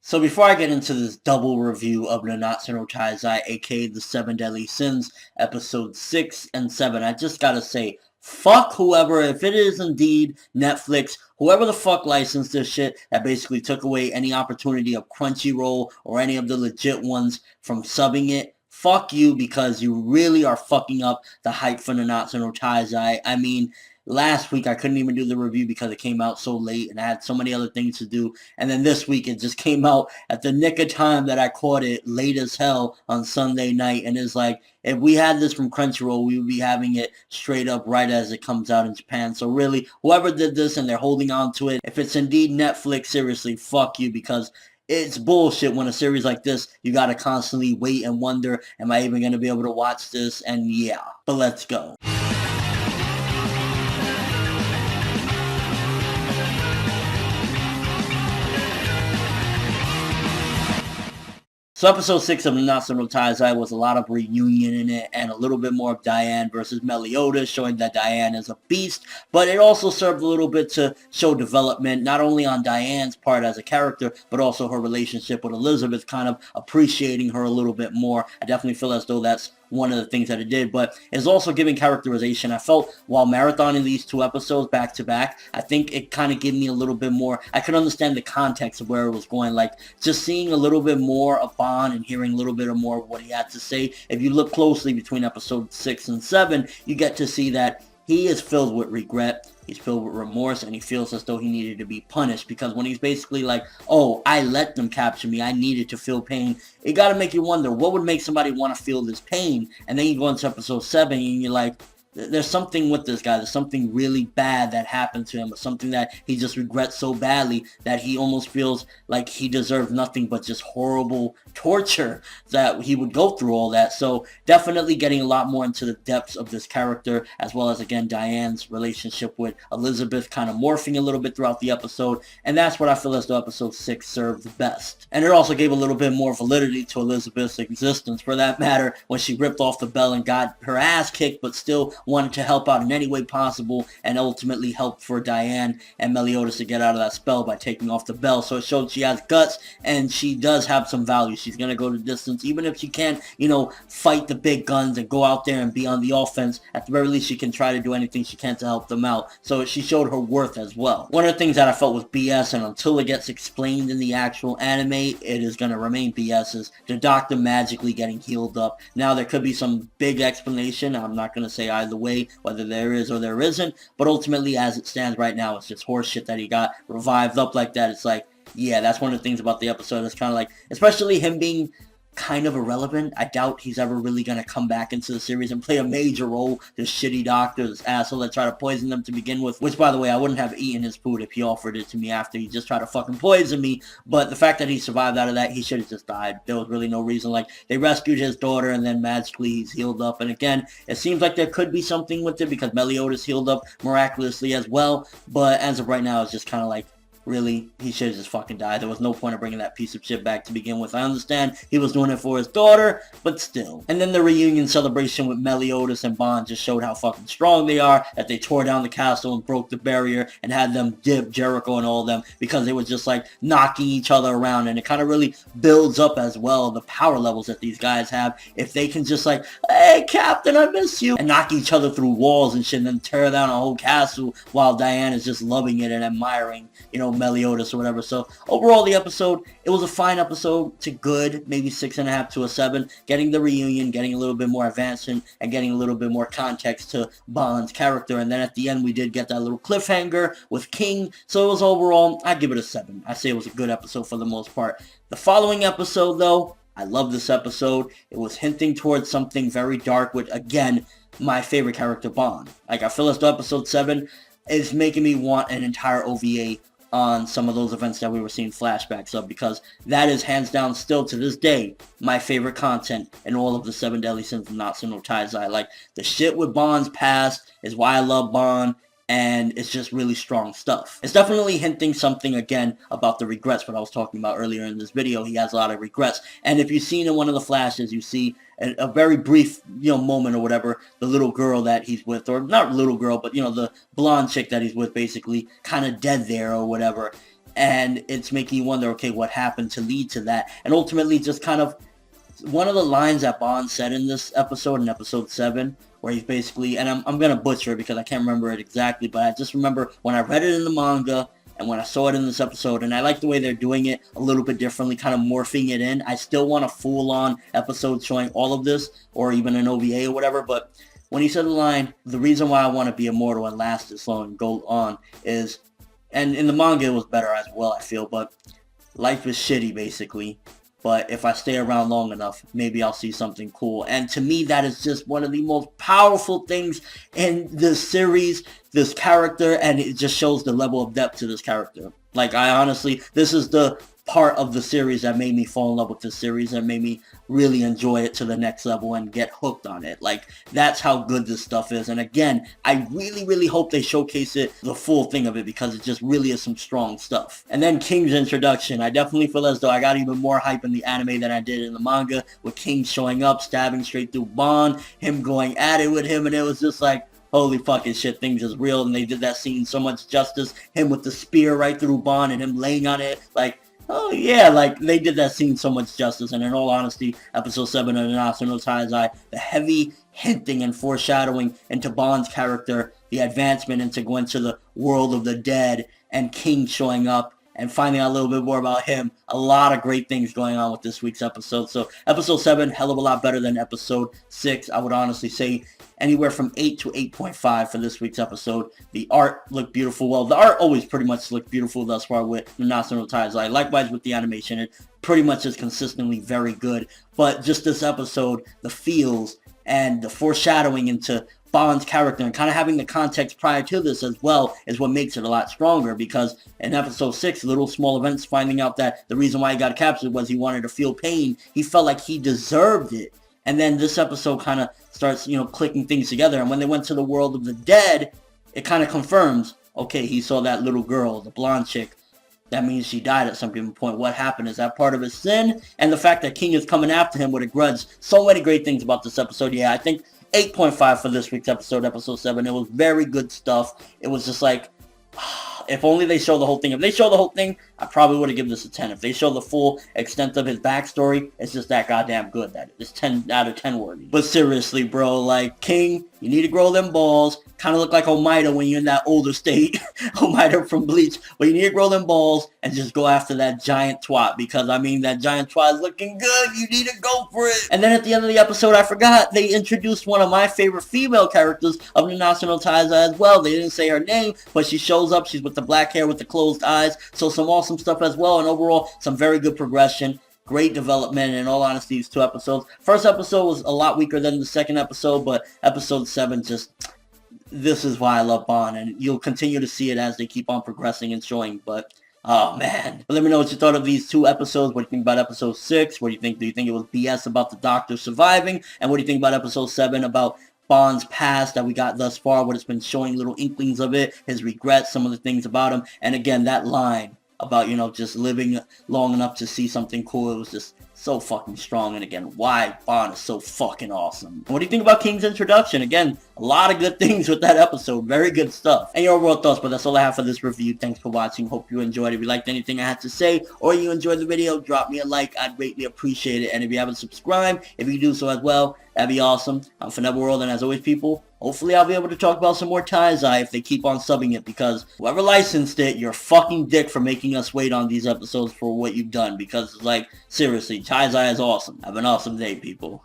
So before I get into this double review of Nanatsu no Taizai, aka The Seven Deadly Sins, episode 6 and 7, I just gotta say, fuck whoever, if it is indeed Netflix, whoever the fuck licensed this shit that basically took away any opportunity of Crunchyroll or any of the legit ones from subbing it, fuck you, because you really are fucking up the hype for Nanatsu no Taizai. I mean, last week I couldn't even do the review because it came out so late and I had so many other things to do. And then this week it just came out at the nick of time that I caught it late as hell on Sunday night. And it's like, if we had this from Crunchyroll, we would be having it straight up right as it comes out in Japan. So really, whoever did this and they're holding on to it, if it's indeed Netflix, seriously, fuck you, because it's bullshit when a series like this, you gotta constantly wait and wonder, am I even gonna be able to watch this? And yeah, but let's go. So episode 6 of Nanatsu no Taizai was a lot of reunion in it and a little bit more of Diane versus Meliodas, showing that Diane is a beast, but it also served a little bit to show development, not only on Diane's part as a character, but also her relationship with Elizabeth, kind of appreciating her a little bit more. I definitely feel as though that's one of the things that it did, but it's also giving characterization. I felt while marathoning these two episodes back to back, I think it kind of gave me a little bit more, I could understand the context of where it was going, like just seeing a little bit more of Bond and hearing a little bit more of what he had to say. If you look closely between episode 6 and 7, you get to see that he is filled with regret, he's filled with remorse, and he feels as though he needed to be punished, because when he's basically like, oh, I let them capture me, I needed to feel pain, it gotta make you wonder, what would make somebody want to feel this pain? And then you go into episode 7 and you're like, there's something with this guy, there's something really bad that happened to him, or something that he just regrets so badly that he almost feels like he deserved nothing but just horrible torture, that he would go through all that. So definitely getting a lot more into the depths of this character, as well as, again, Diane's relationship with Elizabeth kind of morphing a little bit throughout the episode, and that's what I feel as though episode 6 served the best. And it also gave a little bit more validity to Elizabeth's existence, for that matter, when she ripped off the bell and got her ass kicked, but still wanted to help out in any way possible, and ultimately helped for Diane and Meliodas to get out of that spell by taking off the bell. So it showed she has guts, and she does have some value. She's going to go the distance, even if she can't, fight the big guns and go out there and be on the offense. At the very least, she can try to do anything she can to help them out. So she showed her worth as well. One of the things that I felt was BS, and until it gets explained in the actual anime, it is going to remain BS, is the doctor magically getting healed up. Now, there could be some big explanation. I'm not going to say either way, whether there is or there isn't, but ultimately, as it stands right now, it's just horseshit that he got revived up like that. It's like, yeah, that's one of the things about the episode. It's kind of like, especially him being kind of irrelevant. I doubt he's ever really going to come back into the series and play a major role. This shitty doctor, this asshole that tried to poison them to begin with, which, by the way, I wouldn't have eaten his food if he offered it to me after he just tried to fucking poison me. But the fact that he survived out of that, he should have just died. There was really no reason. Like, they rescued his daughter and then magically he's healed up. And again, it seems like there could be something with it because Meliodas healed up miraculously as well. But as of right now, it's just kind of like, really, he should have just fucking died. There was no point of bringing that piece of shit back to begin with. I understand he was doing it for his daughter, but still. And then the reunion celebration with Meliodas and Bond just showed how fucking strong they are, that they tore down the castle and broke the barrier and had them dip Jericho and all of them, because they were just like knocking each other around. And it kind of really builds up as well the power levels that these guys have. If they can just like, hey Captain, I miss you, and knock each other through walls and shit, and then tear down a whole castle while Diane is just loving it and admiring, Meliodas or whatever. So overall, the episode, it was a fine episode to good, maybe 6.5 to a 7, getting the reunion, getting a little bit more advancement, and getting a little bit more context to Bond's character. And then at the end, we did get that little cliffhanger with King. So it was overall, I'd give it a 7. I say it was a good episode for the most part. The following episode, though, I love this episode. It was hinting towards something very dark with, again, my favorite character, Bond. Like, I feel as though episode 7 is making me want an entire OVA on some of those events that we were seeing flashbacks of, because that is hands down still to this day my favorite content in all of the 7 Deadly Sins of Nanatsu no Taizai. Like, the shit with Bond's past is why I love Bond, and it's just really strong stuff. It's definitely hinting something, again, about the regrets, what I was talking about earlier in this video. He has a lot of regrets, and if you've seen in one of the flashes, you see a very brief, moment or whatever, the little girl that he's with, or not little girl, but, the blonde chick that he's with, basically kind of dead there or whatever. and it's making you wonder, okay, what happened to lead to that? And ultimately just kind of one of the lines that Bond said in this episode, in episode 7, where he's basically, and I'm going to butcher it because I can't remember it exactly, but I just remember when I read it in the manga and when I saw it in this episode, and I like the way they're doing it a little bit differently, kind of morphing it in. I still want a full-on episode showing all of this, or even an OVA or whatever, but when he said the line, the reason why I want to be immortal and last this long and go on is, and in the manga it was better as well, I feel, but life is shitty, basically. But if I stay around long enough, maybe I'll see something cool. And to me, that is just one of the most powerful things in this series, this character, and it just shows the level of depth to this character. Like, I honestly, this is the part of the series that made me fall in love with this series and made me really enjoy it to the next level and get hooked on it. Like, that's how good this stuff is. And again, I really, really hope they showcase it, the full thing of it, because it just really is some strong stuff. And then King's introduction. I definitely feel as though I got even more hype in the anime than I did in the manga, with King showing up, stabbing straight through Bond, him going at it with him, and it was just like, holy fucking shit, things is real. And they did that scene so much justice, him with the spear right through Bond and him laying on it, like, oh yeah, like, they did that scene so much justice. And in all honesty, episode 7 of Nanatsu no Taizai, the heavy hinting and foreshadowing into Bond's character, the advancement into going to the world of the dead, and King showing up, and finding out a little bit more about him. A lot of great things going on with this week's episode. So episode 7, hell of a lot better than episode 6. I would honestly say anywhere from 8 to 8.5 for this week's episode. The art looked beautiful. Well, the art always pretty much looked beautiful thus far with Nanatsu no Taizai. Likewise with the animation, it pretty much is consistently very good. But just this episode, the feels and the foreshadowing into Bond's character and kind of having the context prior to this as well is what makes it a lot stronger, because in episode 6, little small events, finding out that the reason why he got captured was he wanted to feel pain. He felt like he deserved it. And then this episode kind of starts, clicking things together. And when they went to the world of the dead, it kind of confirms, okay, he saw that little girl, the blonde chick. That means she died at some given point. What happened? Is that part of his sin? And the fact that King is coming after him with a grudge. So many great things about this episode. Yeah, I think 8.5 for this week's episode, episode 7. It was very good stuff. It was just like, if only they show the whole thing. If they show the whole thing, I probably would have given this a 10. If they show the full extent of his backstory, it's just that goddamn good that it's 10 out of 10 worthy. But seriously, bro, like, King, you need to grow them balls. Kind of look like Omaida when you're in that older state. Omaida from Bleach. But you need to grow them balls and just go after that giant twat. Because, I mean, that giant twat is looking good. You need to go for it. And then at the end of the episode, I forgot, they introduced one of my favorite female characters of Nanatsu no Taizai as well. They didn't say her name, but she shows up. She's with the black hair with the closed eyes. So some awesome stuff as well. And overall, some very good progression. Great development, in all honesty, these 2 episodes. First episode was a lot weaker than the second episode, but episode 7 just, this is why I love Bond, and you'll continue to see it as they keep on progressing and showing, but, oh man. But let me know what you thought of these 2 episodes. What do you think about episode 6? What do you think? Do you think it was BS about the Doctor surviving? And what do you think about episode 7 about Bond's past that we got thus far, what it's been showing little inklings of it, his regrets, some of the things about him, and again, that line about, just living long enough to see something cool. It was just so fucking strong. And again, why Bond is so fucking awesome. And what do you think about King's introduction? Again, a lot of good things with that episode. Very good stuff. And your overall thoughts, but that's all I have for this review. Thanks for watching. Hope you enjoyed it. If you liked anything I had to say, or you enjoyed the video, drop me a like. I'd greatly appreciate it. And if you haven't subscribed, if you do so as well, that'd be awesome. I'm ForneverWorld, and as always, people, hopefully I'll be able to talk about some more Taizai if they keep on subbing it, because whoever licensed it, you're fucking dick for making us wait on these episodes for what you've done, because, like, seriously, Taizai is awesome. Have an awesome day, people.